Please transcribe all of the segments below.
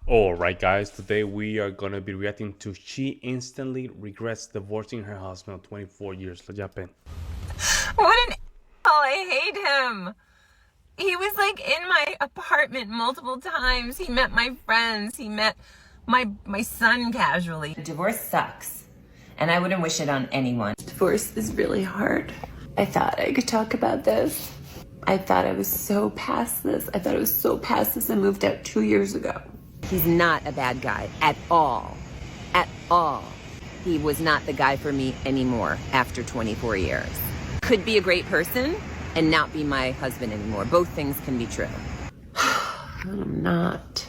Alright, guys, today we are gonna be reacting to She Instantly Regrets Divorcing Her Husband of 24 years. Let's jump in. What an I hate him. He was like in my apartment multiple times. He met my friends. He met my son casually. Divorce sucks, and I wouldn't wish it on anyone. Divorce is really hard. I thought I could talk about this. I thought I was so past this. I moved out 2 years ago. He's not a bad guy at all. At all. He was not the guy for me anymore after 24 years. Could be a great person and not be my husband anymore. Both things can be true. I'm not.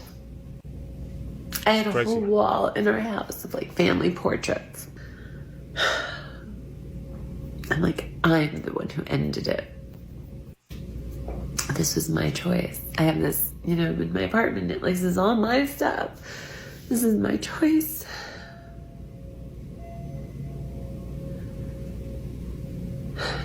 I had a whole wall in our house of like family portraits. I'm like, I'm the one who ended it. This was my choice. I have this, in my apartment. This is all my stuff. This is my choice.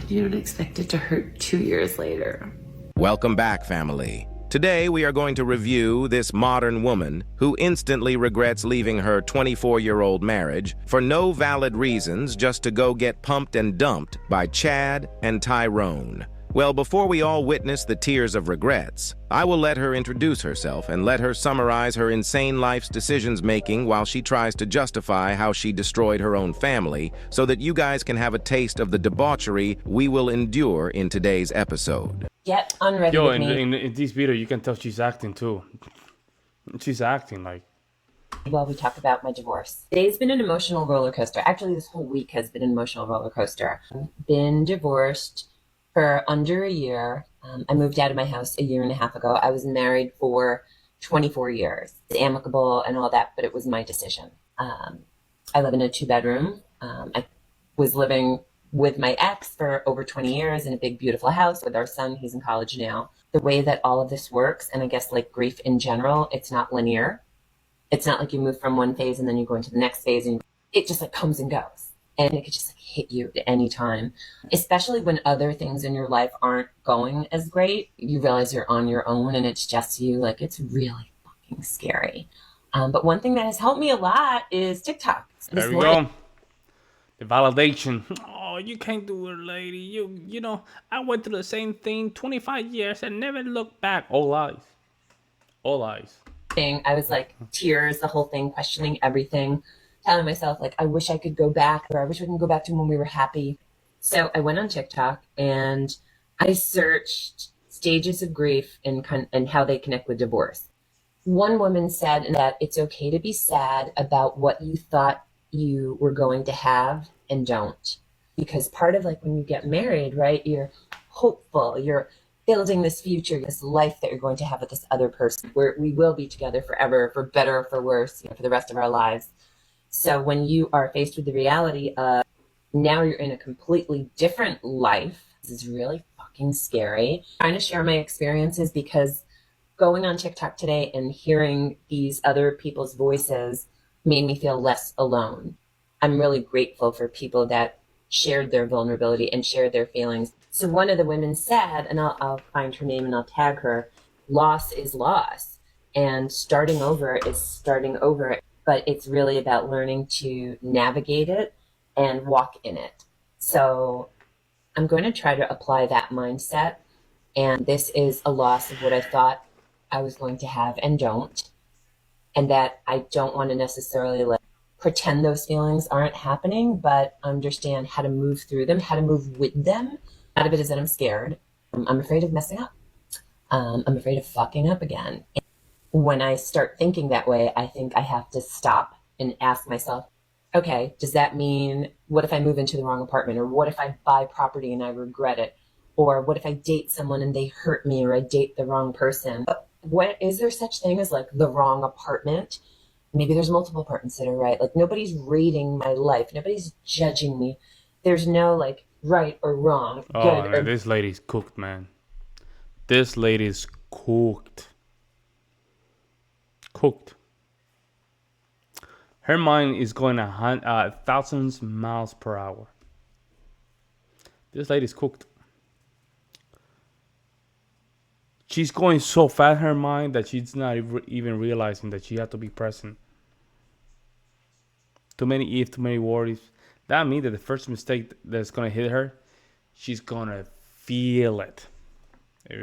You don't expect it to hurt 2 years later. Welcome back, family. Today we are going to review this modern woman who instantly regrets leaving her 24-year-old marriage for no valid reasons, just to go get pumped and dumped by Chad and Tyrone. Well, before we all witness the tears of regrets, I will let her introduce herself and let her summarize her insane life's decisions making while she tries to justify how she destroyed her own family, so that you guys can have a taste of the debauchery we will endure in today's episode. Get unready Yo, with me. in this video, you can tell she's acting too. She's acting like. While we talk about my divorce. Today's been an emotional roller coaster. Actually, this whole week has been an emotional roller coaster. Been divorced for under a year. I moved out of my house a year and a half ago. I was married for 24 years. It's amicable and all that, but it was my decision. I live in a 2-bedroom. I was living with my ex for over 20 years in a big, beautiful house with our son. He's in college now. The way that all of this works, and I guess like grief in general, it's not linear. It's not like you move from one phase and then you go into the next phase, and it just like comes and goes. And it could just like hit you at any time, especially when other things in your life aren't going as great. You realize you're on your own and it's just you. Like, it's really fucking scary. But one thing that has helped me a lot is TikTok. There we go. The validation. Oh, you can't do it, lady. You know, I went through the same thing 25 years and never looked back. All lies. All lies. I was like tears, the whole thing, questioning everything, telling myself like, I wish I could go back, or I wish we can go back to when we were happy. So I went on TikTok and I searched stages of grief and how they connect with divorce. One woman said that it's okay to be sad about what you thought you were going to have and don't. Because part of like when you get married, right, you're hopeful, you're building this future, this life that you're going to have with this other person, where we will be together forever, for better or for worse, for the rest of our lives. So when you are faced with the reality of now you're in a completely different life, this is really fucking scary. I'm trying to share my experiences because going on TikTok today and hearing these other people's voices made me feel less alone. I'm really grateful for people that shared their vulnerability and shared their feelings. So one of the women said, and I'll find her name and I'll tag her, loss is loss. And starting over is starting over. But it's really about learning to navigate it and walk in it. So I'm going to try to apply that mindset. And this is a loss of what I thought I was going to have and don't. And that I don't want to necessarily like pretend those feelings aren't happening, but understand how to move through them, how to move with them. Out of it is that I'm scared. I'm afraid of messing up. I'm afraid of fucking up again. And when I start thinking that way, I think I have to stop and ask myself, okay, does that mean, what if I move into the wrong apartment? Or what if I buy property and I regret it? Or what if I date someone and they hurt me, or I date the wrong person? What is there such thing as like the wrong apartment? Maybe there's multiple apartments that are right. Like, nobody's rating my life. Nobody's judging me. There's no like right or wrong. Oh, man, this lady's cooked, man. This lady's cooked. Cooked. Her mind is going thousands miles per hour. This lady's cooked. She's going so fast in her mind that she's not even realizing that she had to be present. Too many ifs, too many worries. That means that the first mistake that's gonna hit her, she's gonna feel it.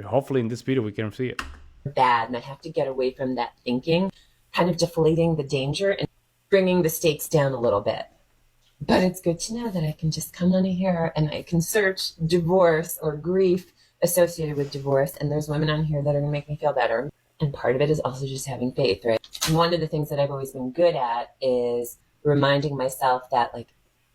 Hopefully in this video we can see it. Bad, and I have to get away from that thinking, kind of deflating the danger and bringing the stakes down a little bit. But it's good to know that I can just come on here and I can search divorce or grief associated with divorce, and there's women on here that are going to make me feel better. And part of it is also just having faith, right? And one of the things that I've always been good at is reminding myself that, like,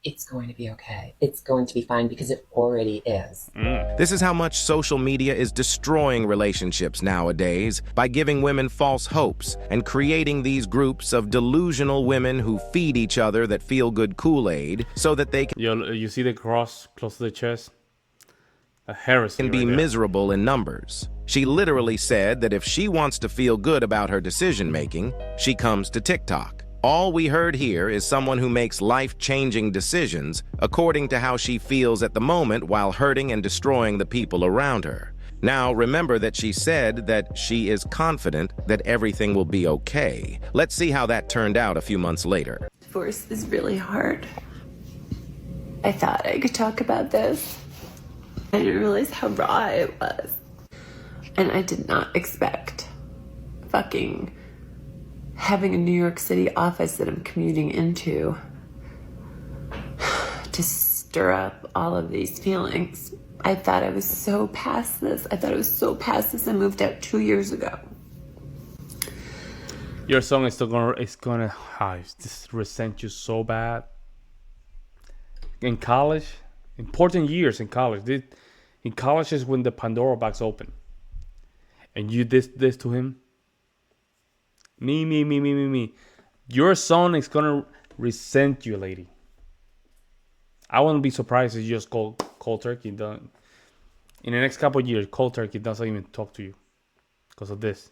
it's going to be okay. It's going to be fine, because it already is. This is how much social media is destroying relationships nowadays by giving women false hopes and creating these groups of delusional women who feed each other that feel-good Kool-Aid so that they You see the cross close to the chest? A heresy can right be there. miserable in numbers. She literally said that if she wants to feel good about her decision-making, she comes to TikTok. All we heard here is someone who makes life-changing decisions according to how she feels at the moment while hurting and destroying the people around her. Now, remember that she said that she is confident that everything will be okay. Let's see how that turned out a few months later. Divorce is really hard. I thought I could talk about this. I didn't realize how raw it was. And I did not expect fucking having a New York City office that I'm commuting into to stir up all of these feelings. I thought I was so past this. I moved out 2 years ago. Your song is still gonna just resent you so bad. In college, important years in college. In college is when the Pandora box open. And you did this to him. Me. Your son is gonna resent you, lady. I wouldn't be surprised if you just cold turkey. In the next couple of years, cold turkey doesn't even talk to you because of this.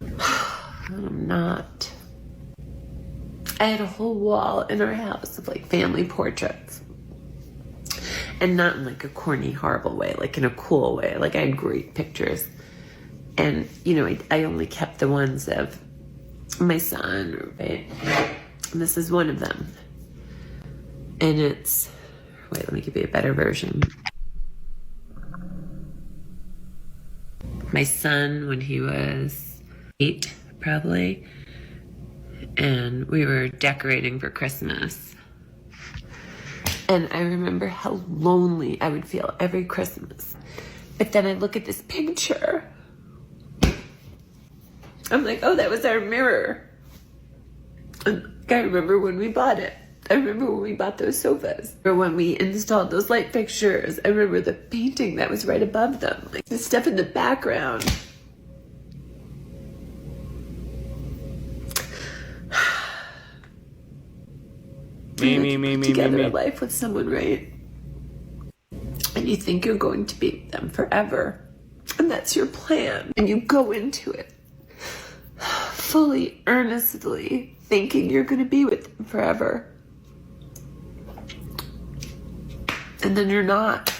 I'm not. I had a whole wall in our house of like family portraits. And not in like a corny, horrible way, like in a cool way. Like I had great pictures. And, you know, I only kept the ones of my son, right? And this is one of them. And it's, wait, let me give you a better version. My son, when he was 8, probably. And we were decorating for Christmas. And I remember how lonely I would feel every Christmas. But then I look at this picture. I'm like, oh, that was our mirror. And I remember when we bought it. I remember when we bought those sofas. Or when we installed those light fixtures. I remember the painting that was right above them. Like the stuff in the background. Me. Together in life with someone, right? And you think you're going to be with them forever. And that's your plan. And you go into it fully, earnestly, thinking you're going to be with them forever. And then you're not.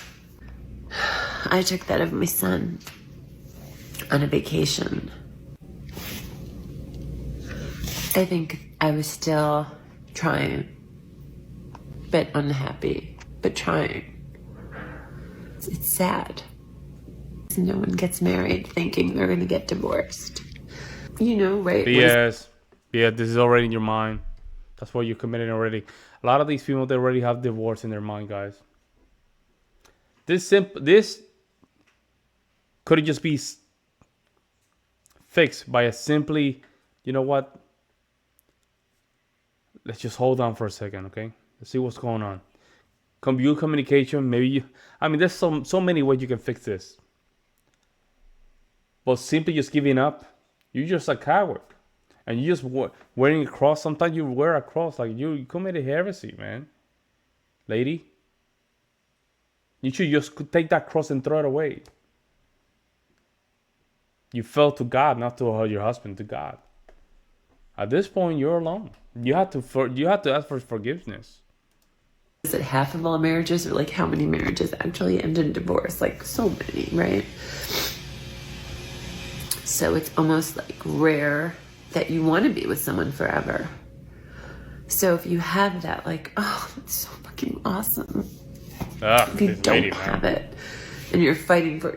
I took that of my son on a vacation. I think I was still trying, but unhappy, but trying. It's sad. No one gets married thinking they're going to get divorced. You know, right? Yes. Yeah, this is already in your mind. That's what you're committing already. A lot of these people, they already have divorce in their mind, guys. This could just be fixed by a simply, you know what? Let's just hold on for a second, okay? Let's see what's going on. View communication, there's so many ways you can fix this. But simply just giving up, you're just a coward. And you just wearing a cross. Sometimes you wear a cross. Like you committed heresy, man. Lady. You should just take that cross and throw it away. You fell to God, not to your husband, to God. At this point, you're alone. You have to ask for forgiveness. Is it half of all marriages, or like how many marriages actually end in divorce? Like so many, right? So it's almost like rare that you want to be with someone forever. So if you have that, like, oh, it's so fucking awesome. If you don't have it, and you're fighting for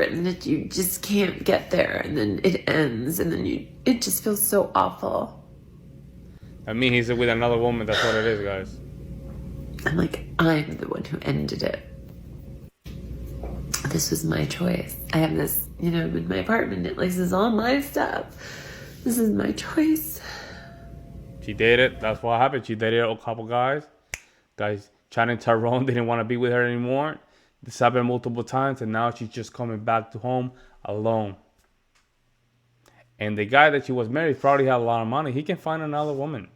it, and that you just can't get there, and then it ends, and then it just feels so awful. I mean, he's with another woman. That's what it is, guys. I'm like, I'm the one who ended it. This was my choice. I have this, I'm in my apartment. This is all my stuff. This is my choice. She dated. That's what happened. She dated a couple guys. Channing Tyrone didn't want to be with her anymore. This happened multiple times, and now she's just coming back to home alone. And the guy that she was married probably had a lot of money. He can find another woman,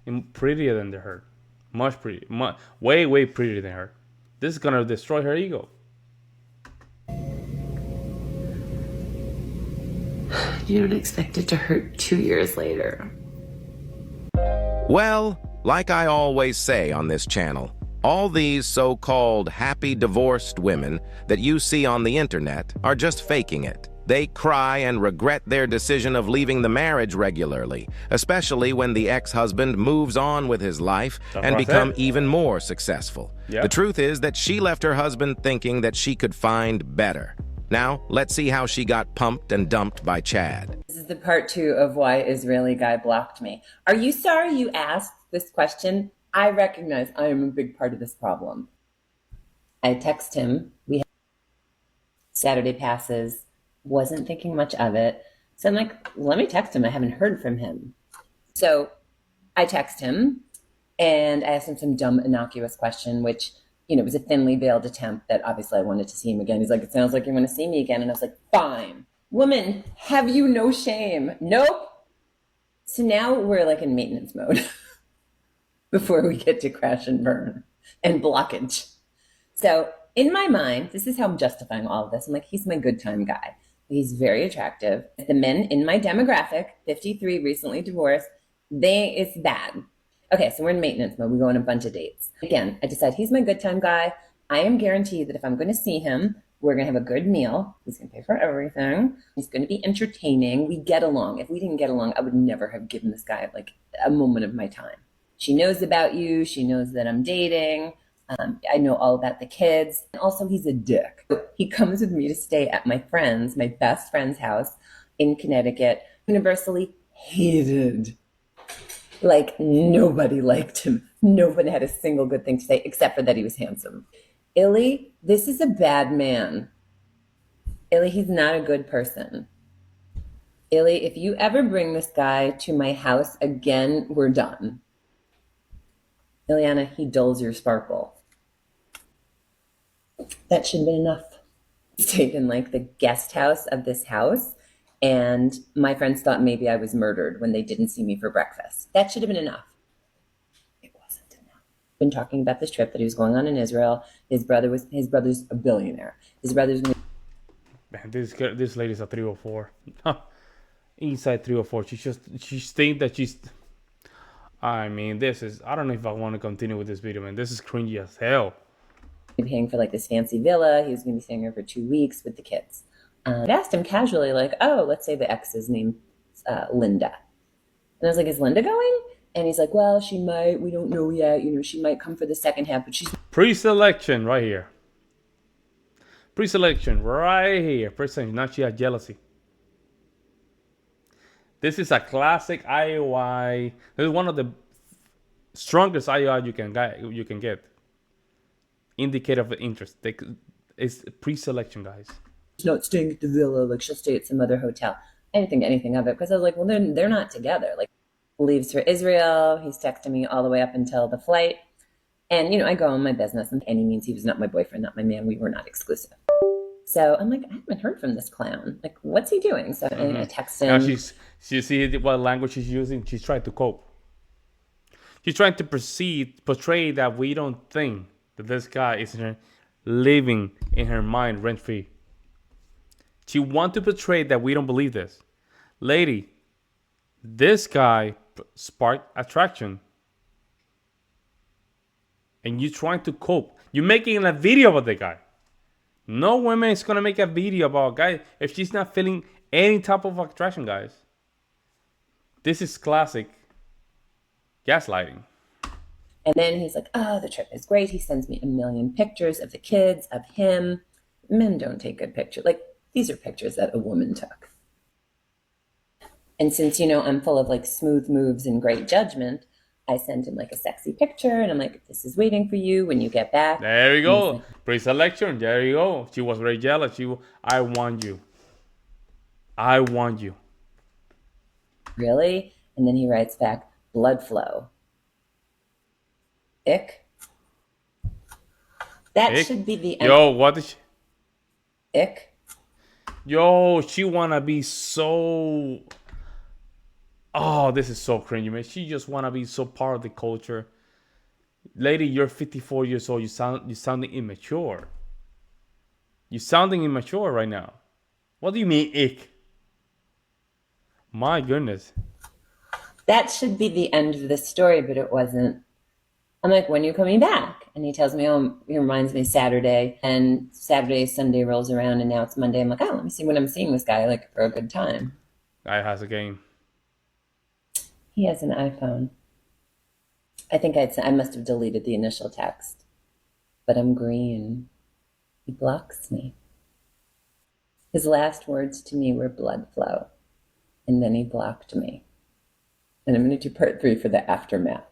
and prettier than her, much prettier, way, way prettier than her. This is gonna destroy her ego. You don't expect it to hurt 2 years later. Well, like I always say on this channel, all these so-called happy divorced women that you see on the internet are just faking it. They cry and regret their decision of leaving the marriage regularly, especially when the ex-husband moves on with his life and become even more successful. Yep. The truth is that she left her husband thinking that she could find better. Now, let's see how she got pumped and dumped by Chad. This is the part 2 of why Israeli guy blocked me. Are you sorry you asked this question? I recognize I am a big part of this problem. I text him. We had Saturday passes. Wasn't thinking much of it. So I'm like, let me text him. I haven't heard from him. So I text him and I asked him some dumb, innocuous question, which, it was a thinly veiled attempt that obviously I wanted to see him again. He's like, it sounds like you want to see me again. And I was like, fine. Woman, have you no shame? Nope. So now we're like in maintenance mode before we get to crash and burn and blockage. So in my mind, this is how I'm justifying all of this. I'm like, he's my good time guy. He's very attractive. The men in my demographic, 53, recently divorced, it's bad. Okay, so we're in maintenance mode. We go on a bunch of dates. Again, I decide he's my good time guy. I am guaranteed that if I'm going to see him, we're going to have a good meal. He's going to pay for everything. He's going to be entertaining. We get along. If we didn't get along, I would never have given this guy like a moment of my time. She knows about you. She knows that I'm dating. I know all about the kids. And also, he's a dick. He comes with me to stay at my best friend's house in Connecticut. Universally hated. Like, nobody liked him. Nobody had a single good thing to say, except for that he was handsome. Illy, this is a bad man. Illy, he's not a good person. Illy, if you ever bring this guy to my house again, we're done. Ileana, he dulls your sparkle. That should have been enough. Stayed in like the guest house of this house, and my friends thought maybe I was murdered when they didn't see me for breakfast. That should have been enough. It wasn't enough. Been talking about this trip that he was going on in Israel. His brother's a billionaire. His brother's gonna. Man, this lady's a 304. Inside 304. She's thinks that she's. I mean, I don't know if I want to continue with this video, man. This is cringy as hell. Paying for like this fancy villa. He was going to be staying here for 2 weeks with the kids. I asked him casually, like, oh, let's say the ex's name Linda. And I was like, is Linda going? And he's like, well, she might. We don't know yet. She might come for the second half, but she's... Pre-selection right here. Pre-selection right here. Pre-selection. Now she has jealousy. This is a classic IOI. This is one of the strongest IOI you can get. Indicator of interest. It's pre-selection, guys. She's not staying at the villa. Like, she'll stay at some other hotel. I didn't think anything of it because I was like, well, they're not together. Like, leaves for Israel. He's texting me all the way up until the flight. And, I go on my business. And any means, he was not my boyfriend, not my man. We were not exclusive. So I'm like, I haven't heard from this clown. Like, what's he doing? So I text him. Now she see what language she's using. She's trying to cope. She's trying to portray that we don't think that this guy is living in her mind rent-free. She wants to portray that we don't believe this. Lady, this guy sparked attraction. And you're trying to cope. You're making a video about the guy. No woman is going to make a video about a guy if she's not feeling any type of attraction, guys. This is classic gaslighting. And then he's like, oh, the trip is great. He sends me a million pictures of the kids, of him. Men don't take good pictures. Like, these are pictures that a woman took. And since, I'm full of like smooth moves and great judgment, I sent him like a sexy picture. And I'm like, this is waiting for you when you get back. There you And he's go. like, Pre-selection. There you go. She was very jealous. I want you. I want you. really? And then he writes back, blood flow. Ick. That Ick? should be the end. Yo, what did she... Ick. Yo, she wanna be so... Oh, this is so cringy, man. She just wanna be so part of the culture. Lady, you're 54 years old. You sounding immature. You sounding immature right now. What do you mean, ick? My goodness. That should be the end of the story, but it wasn't. I'm like, when are you coming back? And he tells me, oh, he reminds me Saturday. And Saturday, Sunday rolls around, and now it's Monday. I'm like, oh, let me see when I'm seeing this guy, like, for a good time. Guy has a game. He has an iPhone. I think I must have deleted the initial text. But I'm green. He blocks me. His last words to me were blood flow. And then he blocked me. And I'm going to do part 3 for the aftermath.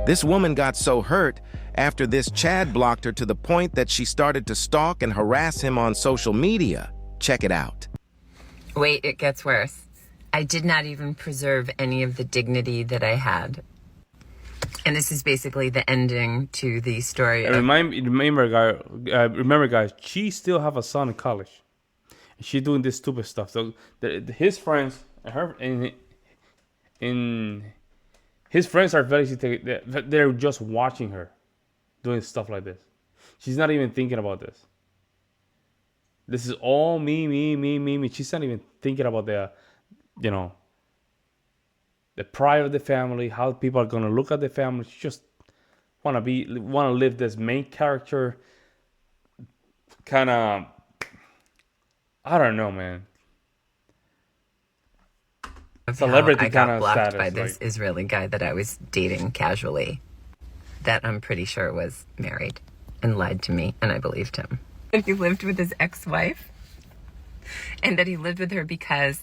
This woman got so hurt after this Chad blocked her to the point that she started to stalk and harass him on social media. Check it out. Wait, it gets worse. I did not even preserve any of the dignity that I had. And this is basically the ending to the story. Remember, guys, she still have a son in college. And she's doing this stupid stuff. So his friends his friends are they're just watching her doing stuff like this. She's not even thinking about this. This is all me. She's not even thinking about the pride of the family, how people are gonna look at the family. She just wanna live this main character kind of, I don't know, man. Celebrity I got kind of blocked status. by this Israeli guy that I was dating casually, that I'm pretty sure was married and lied to me, and I believed him. He lived with his ex-wife, and that he lived with her because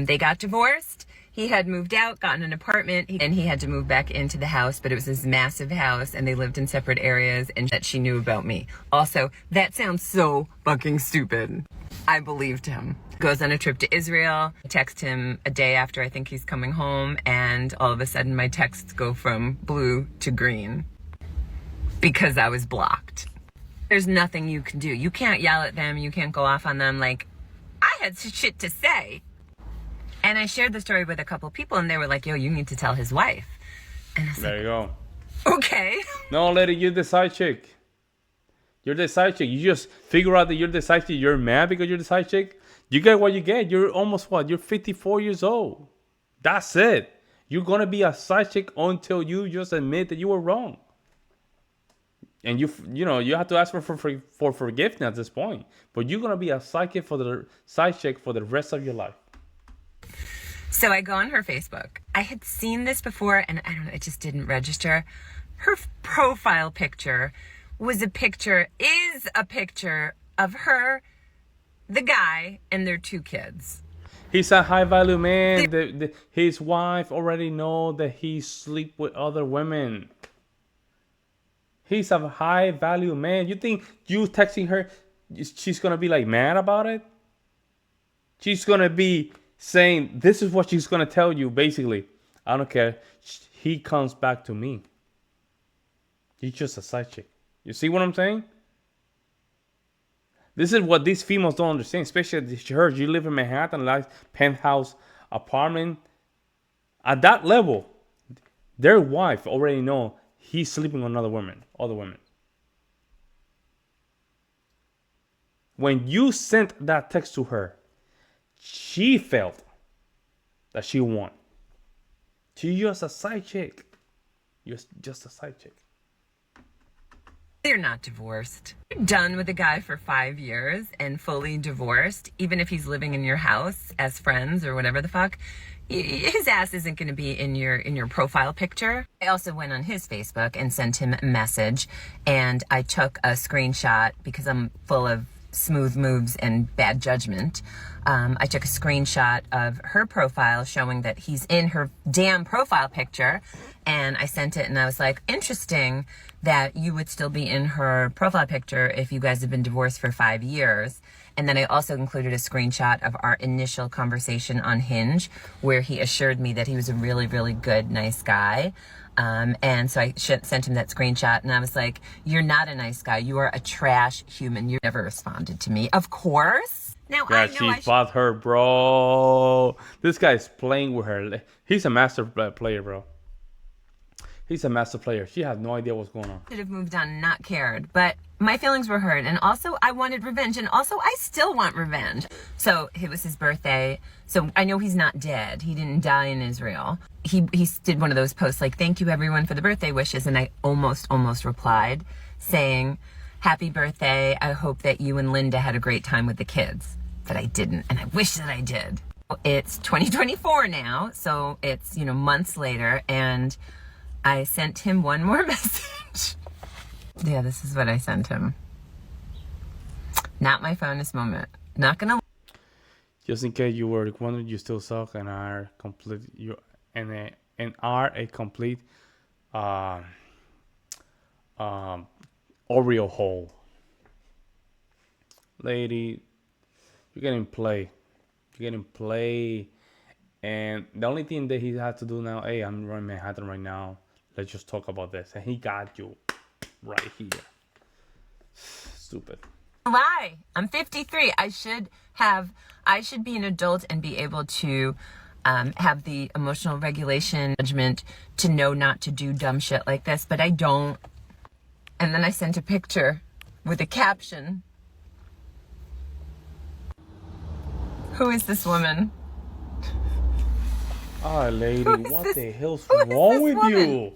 they got divorced. He had moved out, gotten an apartment, and he had to move back into the house, but it was this massive house, and they lived in separate areas, and that she knew about me. Also, that sounds so fucking stupid. I believed him. Goes on a trip to Israel. I text him a day after I think he's coming home, and all of a sudden my texts go from blue to green because I was blocked. There's nothing you can do. You can't yell at them. You can't go off on them. Like, I had shit to say. And I shared the story with a couple of people, and they were like, yo, you need to tell his wife. And I was There you go. okay. No, lady, you're the side chick. You're the side chick. You just figure out that you're the side chick. You're mad because you're the side chick. You get what you get. You're almost what? You're 54 years old. That's it. You're going to be a side chick until you just admit that you were wrong. And you have to ask for forgiveness at this point. But you're going to be a side chick for the rest of your life. So I go on her Facebook. I had seen this before, and I don't know, it just didn't register. Her profile picture is a picture of her, the guy, and their 2 kids. He's a high value man. His wife already know that he sleep with other women. He's a high value man. You think you texting her, she's gonna be like mad about it? She's gonna be saying, this is what she's gonna tell you basically. I don't care. He comes back to me. He's just a side chick. You see what I'm saying? This is what these females don't understand, especially her. You live in Manhattan, like penthouse apartment. At that level, their wife already know he's sleeping with other women. When you sent that text to her, she felt that she won. She's just a side chick. You're just a side chick. They're not divorced. You're done with a guy for 5 years and fully divorced, even if he's living in your house as friends or whatever the fuck. His ass isn't going to be in your profile picture. I also went on his Facebook and sent him a message, and I took a screenshot because I'm full of smooth moves and bad judgment. I took a screenshot of her profile showing that he's in her damn profile picture, and I sent it, and I was like, interesting that you would still be in her profile picture if you guys have been divorced for 5 years. And then I also included a screenshot of our initial conversation on Hinge, where he assured me that he was a really, really good, nice guy. And so I sent him that screenshot, and I was like, you're not a nice guy. You are a trash human. You never responded to me. Of course. Now, Yeah, I know she fought her, bro. This guy's playing with her. He's a master player, bro. He's a master player. She had no idea what's going on. should have moved on and not cared, but my feelings were hurt, and also I wanted revenge, and also I still want revenge. So it was his birthday, so I know he's not dead. He didn't die in Israel. He did one of those posts like, thank you everyone for the birthday wishes, and I almost replied saying, happy birthday, I hope that you and Linda had a great time with the kids. But I didn't, and I wish that I did. It's 2024 now, so it's, months later, and I sent him one more message. Yeah, this is what I sent him. Not my finest moment. Not gonna. Just in case you were wondering, you still suck and are complete. And are a complete Oreo hole, lady. You're getting play. You're getting play. And the only thing that he has to do now, hey, I'm running Manhattan right now. Let's just talk about this. And he got you right here. Stupid. Lie. I'm 53. I should be an adult and be able to have the emotional regulation judgment to know not to do dumb shit like this, but I don't. And then I sent a picture with a caption. Who is this woman? Oh, lady, what the hell's wrong with you?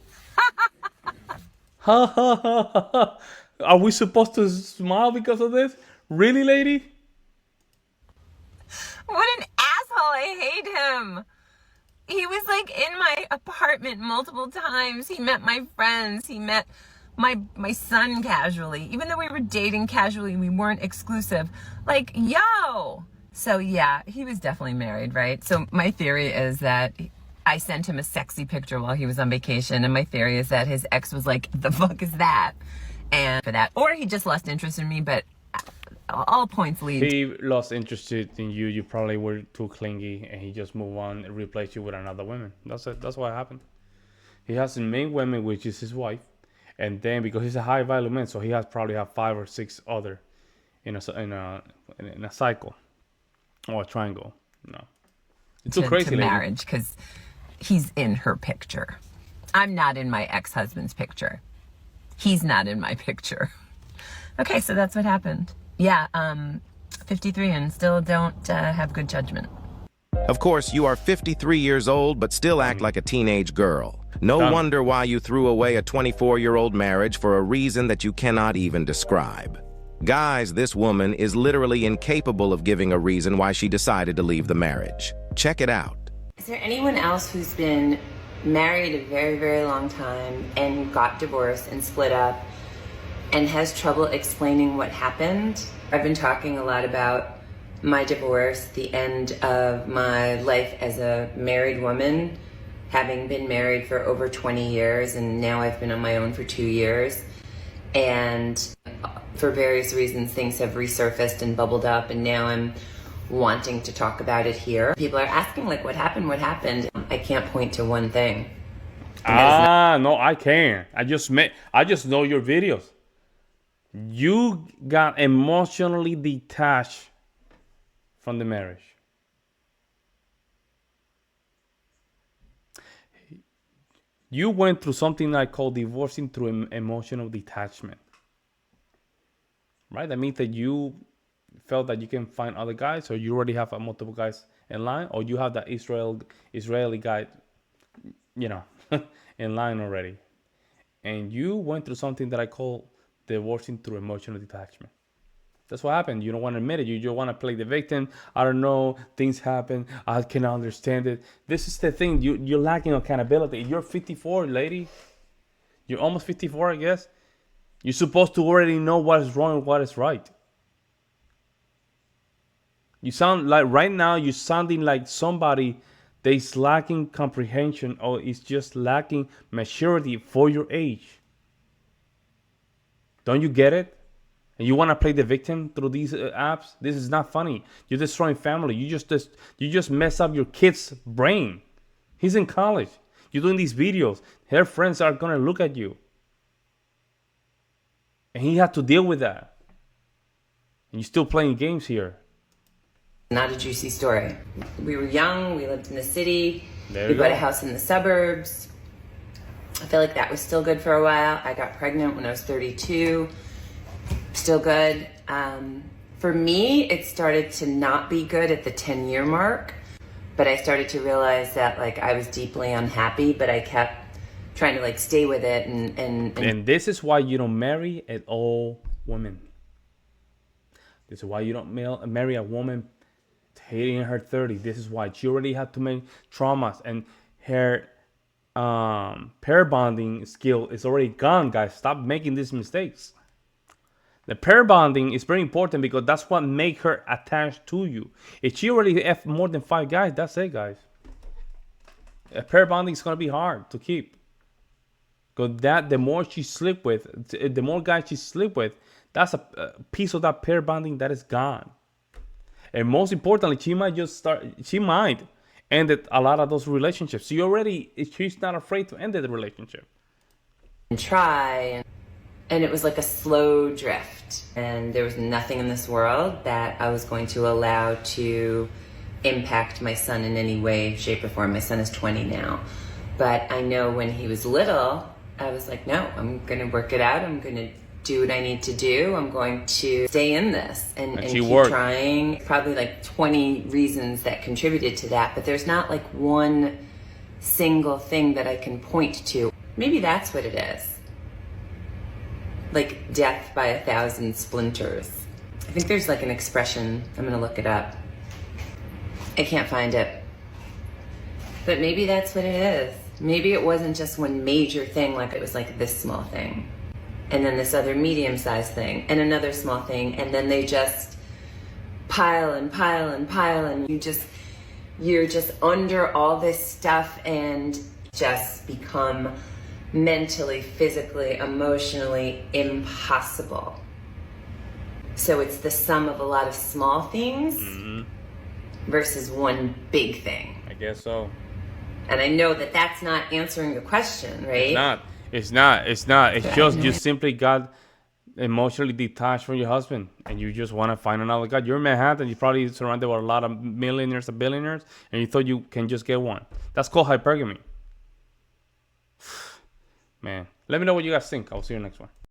Ha ha ha ha. Are we supposed to smile because of this? Really, lady? What an asshole. I hate him. He was like in my apartment multiple times. He met my friends. He met my son casually. Even though we were dating casually, we weren't exclusive. Like, yo. So yeah, he was definitely married, right? So my theory is that I sent him a sexy picture while he was on vacation, and my theory is that his ex was like, the fuck is that? And for that, or he just lost interest in me, but all points lead. He lost interest in you. You probably were too clingy, and he just moved on and replaced you with another woman. That's it. That's what happened. He has the main woman, which is his wife, and then because he's a high value man, so he has probably have 5 or 6 other in a cycle or a triangle. No, it's too crazy. To marriage, because he's in her picture. I'm not in my ex-husband's picture. He's not in my picture. Okay, so that's what happened. Yeah, 53 and still don't have good judgment. Of course, you are 53 years old, but still act like a teenage girl. No wonder why you threw away a 24-year-old marriage for a reason that you cannot even describe. Guys, this woman is literally incapable of giving a reason why she decided to leave the marriage. Check it out. Is there anyone else who's been married a very, very long time and got divorced and split up and has trouble explaining what happened? I've been talking a lot about my divorce, the end of my life as a married woman, having been married for over 20 years, and now I've been on my own for 2 years. And for various reasons, things have resurfaced and bubbled up, and now I'm wanting to talk about it here. People are asking, like, what happened? What happened? I can't point to one thing. No, I can. I just know your videos. You got emotionally detached from the marriage. You went through something I call divorcing through emotional detachment. Right? That means that you felt that you can find other guys, or you already have multiple guys in line, or you have that Israeli guy, in line already. And you went through something that I call divorcing through emotional detachment. That's what happened. You don't want to admit it. You just want to play the victim. I don't know. Things happen. I cannot understand it. This is the thing. You're lacking accountability. You're 54, lady. You're almost 54, I guess. You're supposed to already know what is wrong and what is right. You sound like right now you're sounding like somebody that is lacking comprehension or is just lacking maturity for your age. Don't you get it? And you want to play the victim through these apps? This is not funny. You're destroying family. You just mess up your kid's brain. He's in college. You're doing these videos. Her friends are gonna look at you, and he had to deal with that. And you're still playing games here. Not a juicy story. We were young, we lived in the city, There we you bought go. a house in the suburbs. I feel like that was still good for a while. I got pregnant when I was 32. Still good. For me, it started to not be good at the 10-year mark, but I started to realize that like I was deeply unhappy, but I kept trying to like stay with it And this is why you don't marry an old woman. This is why you don't marry a woman hating in her 30s. This is why she already had too many traumas, and her pair bonding skill is already gone, guys. Stop making these mistakes. The pair bonding is very important because that's what makes her attached to you. If she already F more than 5 guys, that's it, guys. A pair bonding is gonna be hard to keep. Because the more she sleep with, the more guys she sleep with, that's a piece of that pair bonding that is gone. And most importantly, she might end a lot of those relationships. She's not afraid to end the relationship. try. And it was like a slow drift. And there was nothing in this world that I was going to allow to impact my son in any way, shape, or form. My son is 20 now. But I know when he was little, I was like, no, I'm going to work it out. I'm going to do what I need to do. I'm going to stay in this and keep worked. trying. Probably like 20 reasons that contributed to that. But there's not like one single thing that I can point to. Maybe that's what it is. Like death by 1,000 splinters. I think there's like an expression. I'm gonna look it up. I can't find it. But maybe that's what it is. Maybe it wasn't just one major thing, like it was like this small thing. And then this other medium-sized thing, and another small thing, and then they just pile and pile and pile, and you're just under all this stuff and just become mentally, physically, emotionally impossible. So it's the sum of a lot of small things versus one big thing. I guess so. And I know that that's not answering the question, right? It's not. It's just you simply got emotionally detached from your husband and you just want to find another guy. You're in Manhattan. You're probably surrounded with a lot of millionaires and billionaires, and you thought you can just get one. That's called hypergamy. Man, let me know what you guys think. I'll see you next one.